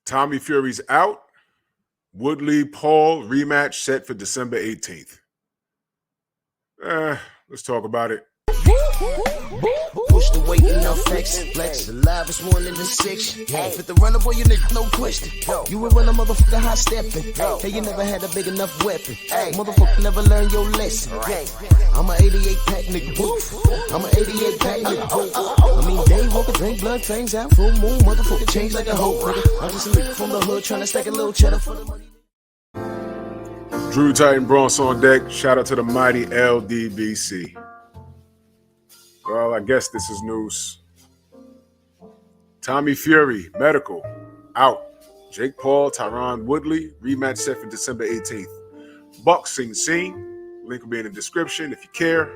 Tommy Fury's out. Woodley Paul rematch set for December 18th. Let's talk about it. Push the weight and no flex. Flex alive is one in the six. Fit the runner, boy, you nigga, no question. You will run a motherfucker high stepping. Hey, you never had a big enough weapon. Motherfucker never learned your lesson. I'm an 88 pack nigga. I'm an 88 pack nigga. I mean, day walker, drink blood, fangs out, full moon, motherfucker change like a hoe. I'm just a nigga from the hood trying to stack a little cheddar for the money. Drew Titan Bronx on deck. Shout out to the mighty LDBC. Well, I guess this is news. Tommy Fury, medical, out. Jake Paul, Tyron Woodley, rematch set for December 18th. Boxing scene. Link will be in the description if you care.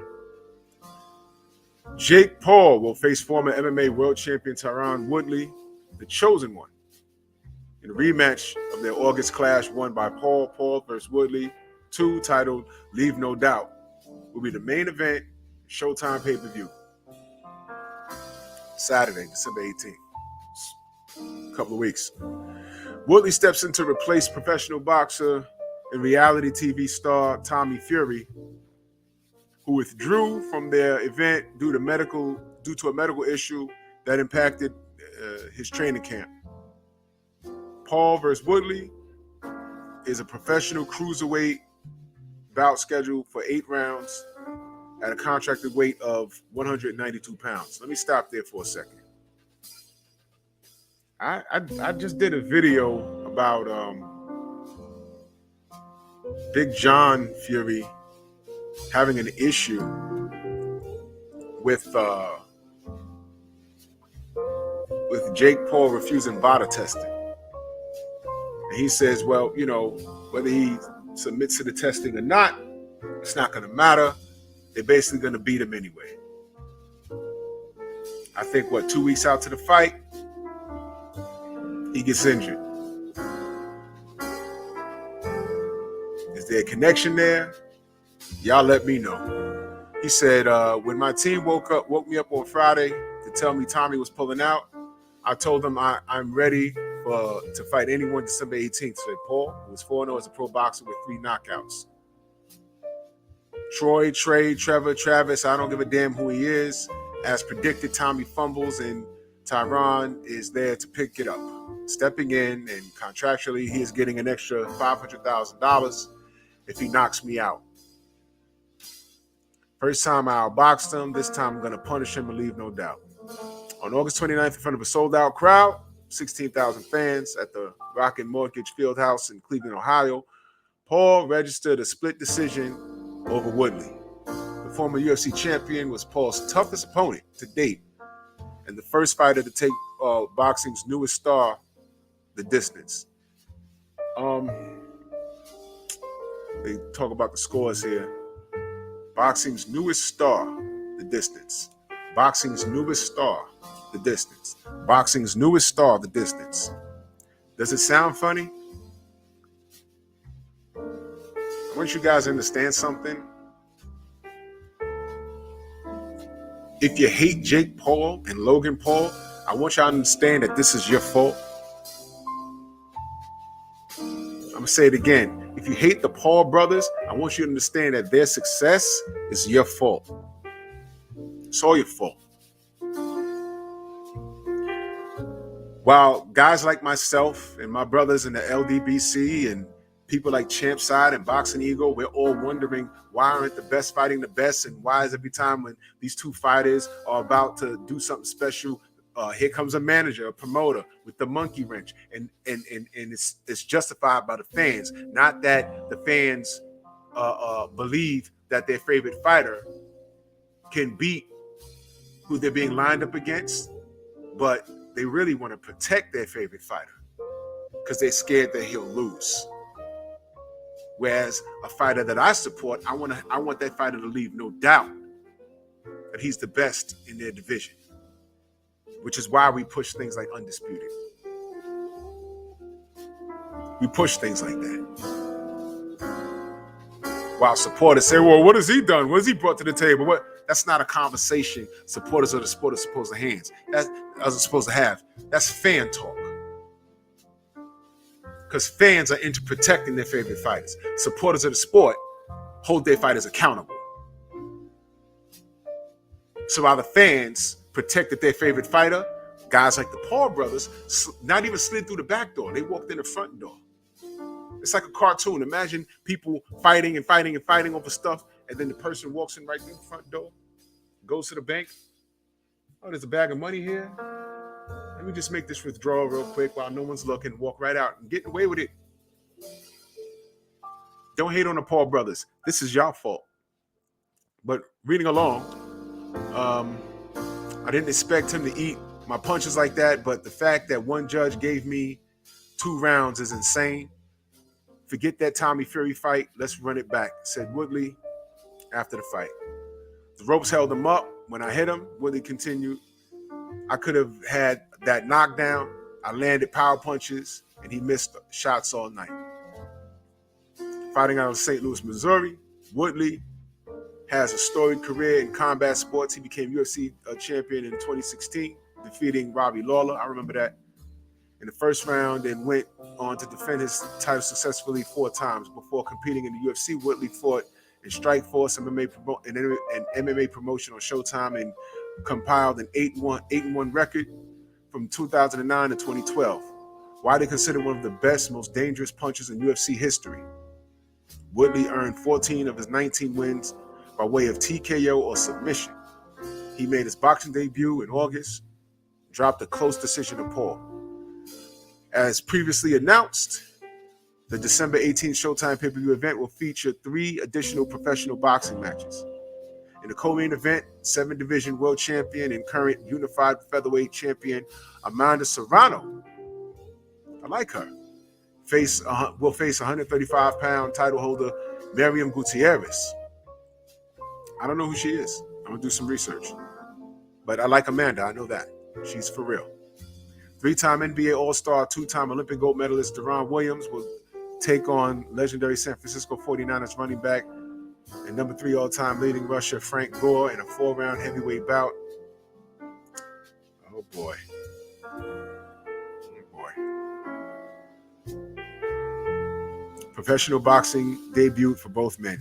Jake Paul will face former MMA world champion Tyron Woodley, the chosen one, in a rematch of their August clash won by Paul versus Woodley, 2, titled Leave No Doubt, will be the main event, Showtime pay-per-view. Saturday, December 18th. A couple of weeks. Woodley steps in to replace professional boxer and reality TV star Tommy Fury, who withdrew from their event due to a medical issue that impacted his training camp. Paul versus Woodley is a professional cruiserweight bout scheduled for 8 rounds at a contracted weight of 192 pounds. Let me stop there for a second. I just did a video about Big John Fury having an issue with Jake Paul refusing VADA testing. And he says, well, you know, whether he submits to the testing or not, it's not going to matter. They're basically going to beat him anyway. I think, 2 weeks out to the fight, he gets injured. Is there a connection there? Y'all let me know. He said, when my team woke me up on Friday to tell me Tommy was pulling out, I told them I'm ready to fight anyone December 18th. Said Paul, who was 4-0 as a pro boxer with 3 knockouts. Troy, Trey, Trevor, Travis, I don't give a damn who he is. As predicted, Tommy fumbles and Tyron is there to pick it up. Stepping in, and contractually, he is getting an extra $500,000 if he knocks me out. First time I outboxed him, this time I'm going to punish him and leave no doubt. On August 29th, in front of a sold-out crowd, 16,000 fans at the Rocket Mortgage Fieldhouse in Cleveland, Ohio, Paul registered a split decision over Woodley. The former UFC champion was Paul's toughest opponent to date and the first fighter to take boxing's newest star the distance. They talk about the scores here. Boxing's newest star, the distance. Boxing's newest star, the distance. Boxing's newest star, the distance. Does it sound funny? I want you guys to understand something. If you hate Jake Paul and Logan Paul, I want y'all to understand that this is your fault. I'm going to say it again. If you hate the Paul brothers, I want you to understand that their success is your fault. It's all your fault. While guys like myself and my brothers in the LDBC and people like Champside and Boxing Eagle, we're all wondering why aren't the best fighting the best, and why is every time when these two fighters are about to do something special, here comes a manager, a promoter with the monkey wrench, and it's justified by the fans. Not that the fans believe that their favorite fighter can beat who they're being lined up against, but they really want to protect their favorite fighter because they're scared that he'll lose. Whereas a fighter that I support, I want that fighter to leave no doubt that he's the best in their division, which is why we push things like Undisputed. We push things like that. While supporters say, well, what has he done? What has he brought to the table? What? That's not a conversation supporters of the sport are supposed to have. That's fan talk. because fans are into protecting their favorite fighters. Supporters of the sport hold their fighters accountable. So while the fans protected their favorite fighter, guys like the Paul brothers not even slid through the back door. They walked in the front door. It's like a cartoon. Imagine people fighting and fighting and fighting over stuff, and then the person walks in right through the front door, goes to the bank. Oh, there's a bag of money here. Let me just make this withdrawal real quick while no one's looking, walk right out and get away with it. Don't hate on the Paul brothers. This is your fault. But reading along, I didn't expect him to eat my punches like that, but the fact that one judge gave me 2 rounds is insane. Forget that Tommy Fury fight. Let's run it back, said Woodley after the fight. The ropes held him up. When I hit him, Woodley continued, I could have had that knockdown. I landed power punches, and he missed shots all night. Fighting out of St. Louis, Missouri, Woodley has a storied career in combat sports. He became UFC champion in 2016, defeating Robbie Lawler. I remember that. In the first round, and went on to defend his title successfully 4 times. Before competing in the UFC, Woodley fought in Strikeforce, an MMA promotion on Showtime, and compiled an 8-1 record from 2009 to 2012. Widely considered one of the best, most dangerous punchers in UFC history. Woodley earned 14 of his 19 wins by way of TKO or submission. He made his boxing debut in August, dropped a close decision to Paul. As previously announced, the December 18th Showtime pay-per-view event will feature 3 additional professional boxing matches. In the co-main event, 7-division world champion and current unified featherweight champion Amanda Serrano, I like her, will face 135-pound title holder Miriam Gutierrez. I don't know who she is. I'm going to do some research. But I like Amanda. I know that. She's for real. 3-time NBA All-Star, 2-time Olympic gold medalist Deron Williams will take on legendary San Francisco 49ers running back and number 3 all-time leading rusher Frank Gore in a 4-round heavyweight bout. Oh, boy. Professional boxing debut for both men.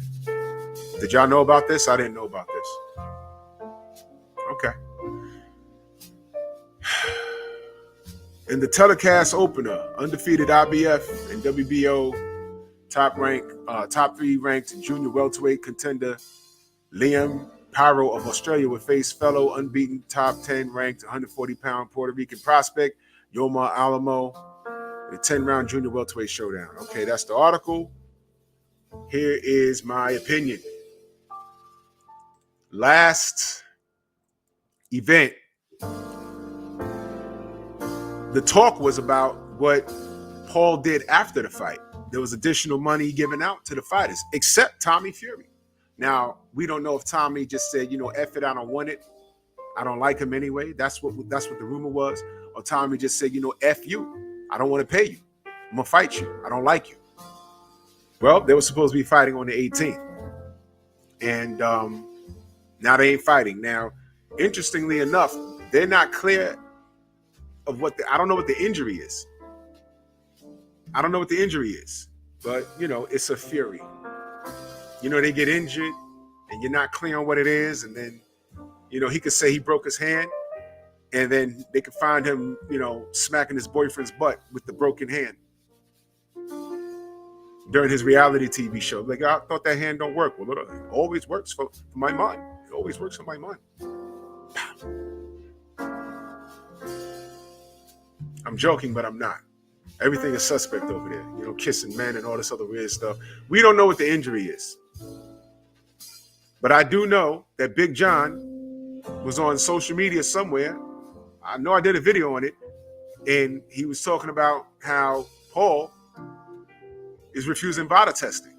Did y'all know about this? I didn't know about this. Okay. In the telecast opener, undefeated IBF and WBO top 3 ranked junior welterweight contender Liam Pyro of Australia would face fellow unbeaten top 10 ranked 140-pound Puerto Rican prospect Yomar Alamo in a 10-round junior welterweight showdown. Okay, that's the article. Here is my opinion. Last event, the talk was about what Paul did after the fight. There was additional money given out to the fighters, except Tommy Fury. Now, we don't know if Tommy just said, F it, I don't want it. I don't like him anyway. That's what the rumor was. Or Tommy just said, F you. I don't want to pay you. I'm going to fight you. I don't like you. Well, they were supposed to be fighting on the 18th. And now they ain't fighting. Now, interestingly enough, they're not clear of I don't know what the injury is. But, it's a Fury. They get injured and you're not clear on what it is. And then, he could say he broke his hand and then they could find him, smacking his boyfriend's butt with the broken hand during his reality TV show. Like, I thought that hand don't work. Well, it always works for my mind. It always works for my mind. I'm joking, but I'm not. Everything is suspect over there. Kissing men and all this other weird stuff. We don't know what the injury is. But I do know that Big John was on social media somewhere. I know I did a video on it. And he was talking about how Paul is refusing VADA testing.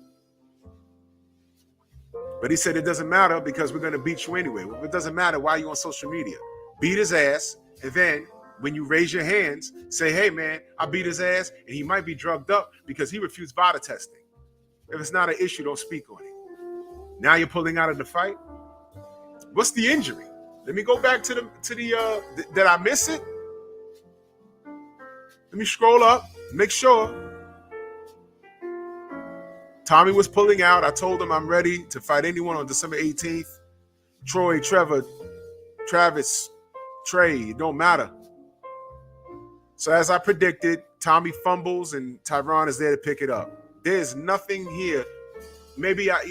But he said it doesn't matter because we're going to beat you anyway. Well, it doesn't matter why you're on social media. Beat his ass, and then when you raise your hands, say, hey, man, I beat his ass, and he might be drugged up because he refused VADA testing. If it's not an issue, don't speak on it. Now you're pulling out of the fight. What's the injury? Let me go back to the did I miss it? Let me scroll up, make sure. Tommy was pulling out. I told him I'm ready to fight anyone on December 18th. Troy, Trevor, Travis, Trey, it don't matter. So as I predicted, Tommy fumbles and Tyron is there to pick it up. There's nothing here. Maybe I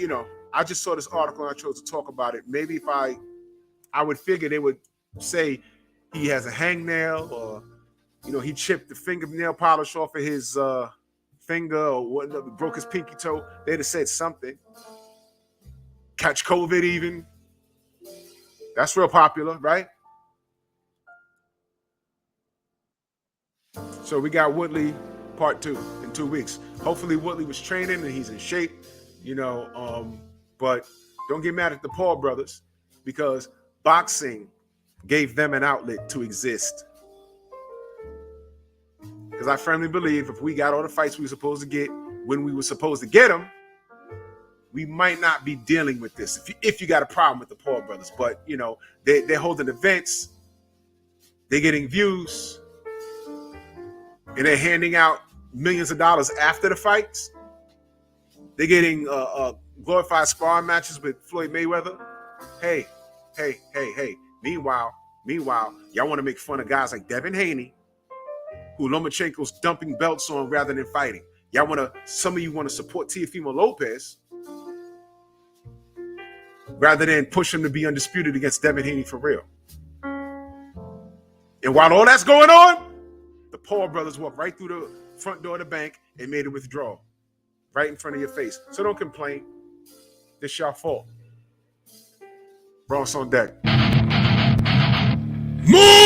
just saw this article and I chose to talk about it. Maybe if I would figure they would say he has a hangnail or, he chipped the fingernail polish off of his finger or whatever, broke his pinky toe. They'd have said something. Catch COVID even. That's real popular, right? So we got Woodley part 2 in 2 weeks. Hopefully Woodley was training and he's in shape, but don't get mad at the Paul brothers because boxing gave them an outlet to exist. Because I firmly believe if we got all the fights we were supposed to get when we were supposed to get them, we might not be dealing with this if you got a problem with the Paul brothers. But, they're holding events, they're getting views, and they're handing out millions of dollars after the fights. They're getting glorified sparring matches with Floyd Mayweather. Hey. Meanwhile, y'all want to make fun of guys like Devin Haney, who Lomachenko's dumping belts on rather than fighting. Some of you want to support Teofimo Lopez rather than push him to be undisputed against Devin Haney for real. And while all that's going on, the Paul brothers walked right through the front door of the bank and made a withdrawal right in front of your face. So don't complain. This y'all fault. Bronx on deck. Move!